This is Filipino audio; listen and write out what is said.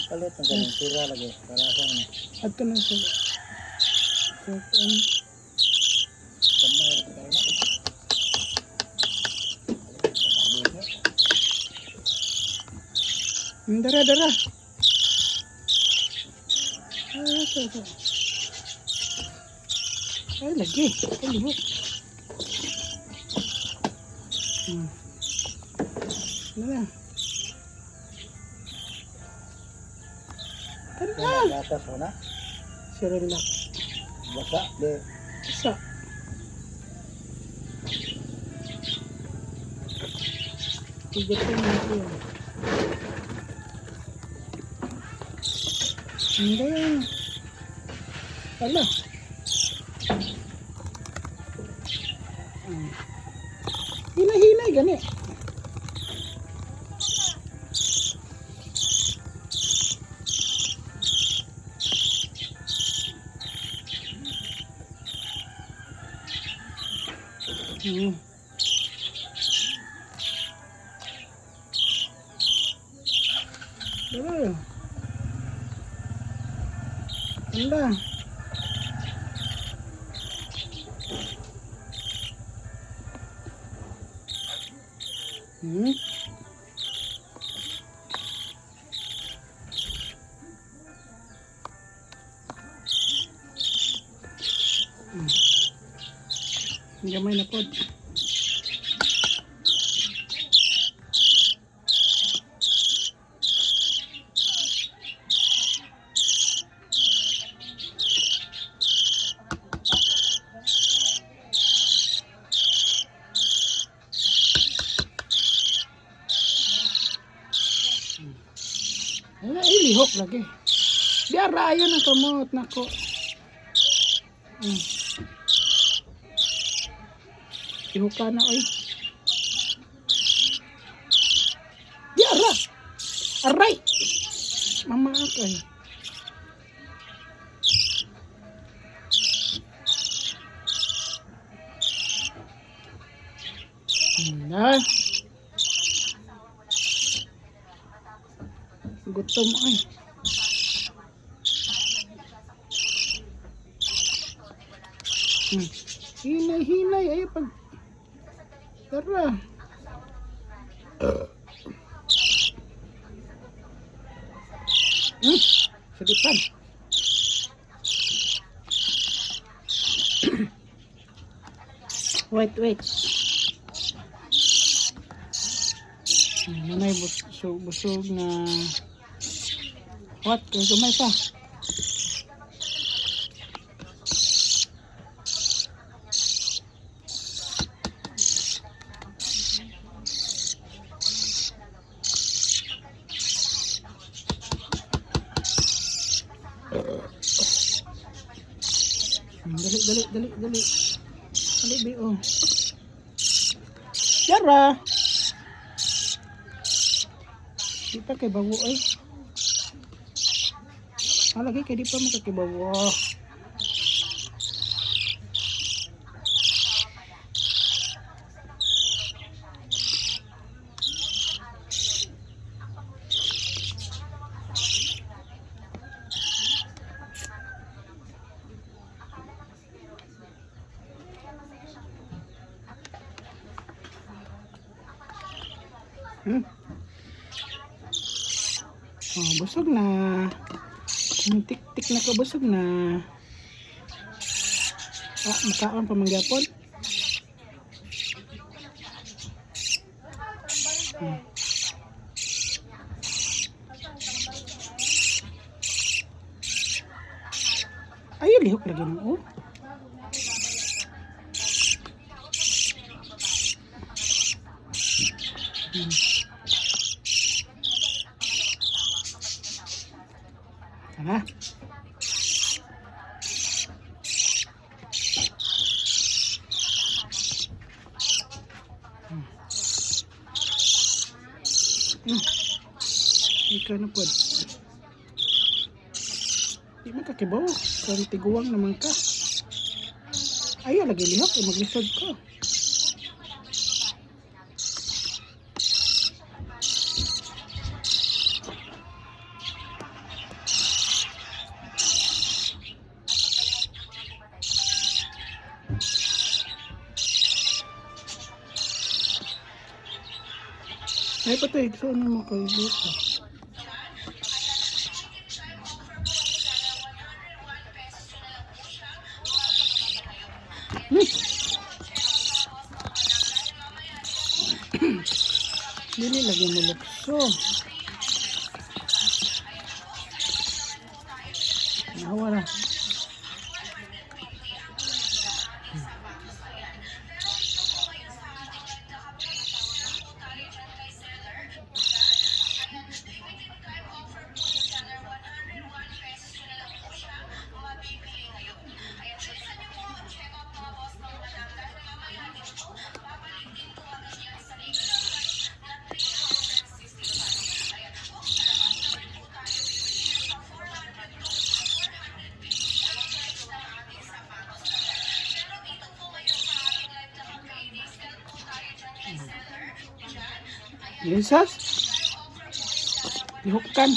Palit ng ganun, tira lagi. Para sa ano. Ato na sa Kamay rin tayo na. dara. Ay, ito. Ay, lagi. Ay, lihok. Ano na? Ano? Gatas mo na. Sirelak. Basa. De. Isa. Tigatin natin. Hindi yan. Wala. Hinay, gani. Dala. Anda. Gamay na pod. Ay, lihok lagi. Di arayan ang kamot nako. Ihuka na oy. Di ara. Aray. Mama ako eh. Nah. Gutom ay. Hinay ay pag tara. Sedipan. Wait. Manay busog na what? Kaya gumay pa. Dali. Dali, B.O. Yara! Di pa kay bawo ay. Lagi kay di pa makakibawo. Oh, busog na. Tik-tik na ka, busog na. Makaon pa mangyapon. Ayun, lihok lagi na. Oh. Tara. Ikaw na po. Di man kakibaw. Kung tiguang naman ka. Ayaw, lagi lihok. Maglisod ko. Ay patay, saan naman kayo dito? Dili lagi mo lukso. Nawala. Lisas? Lihukan.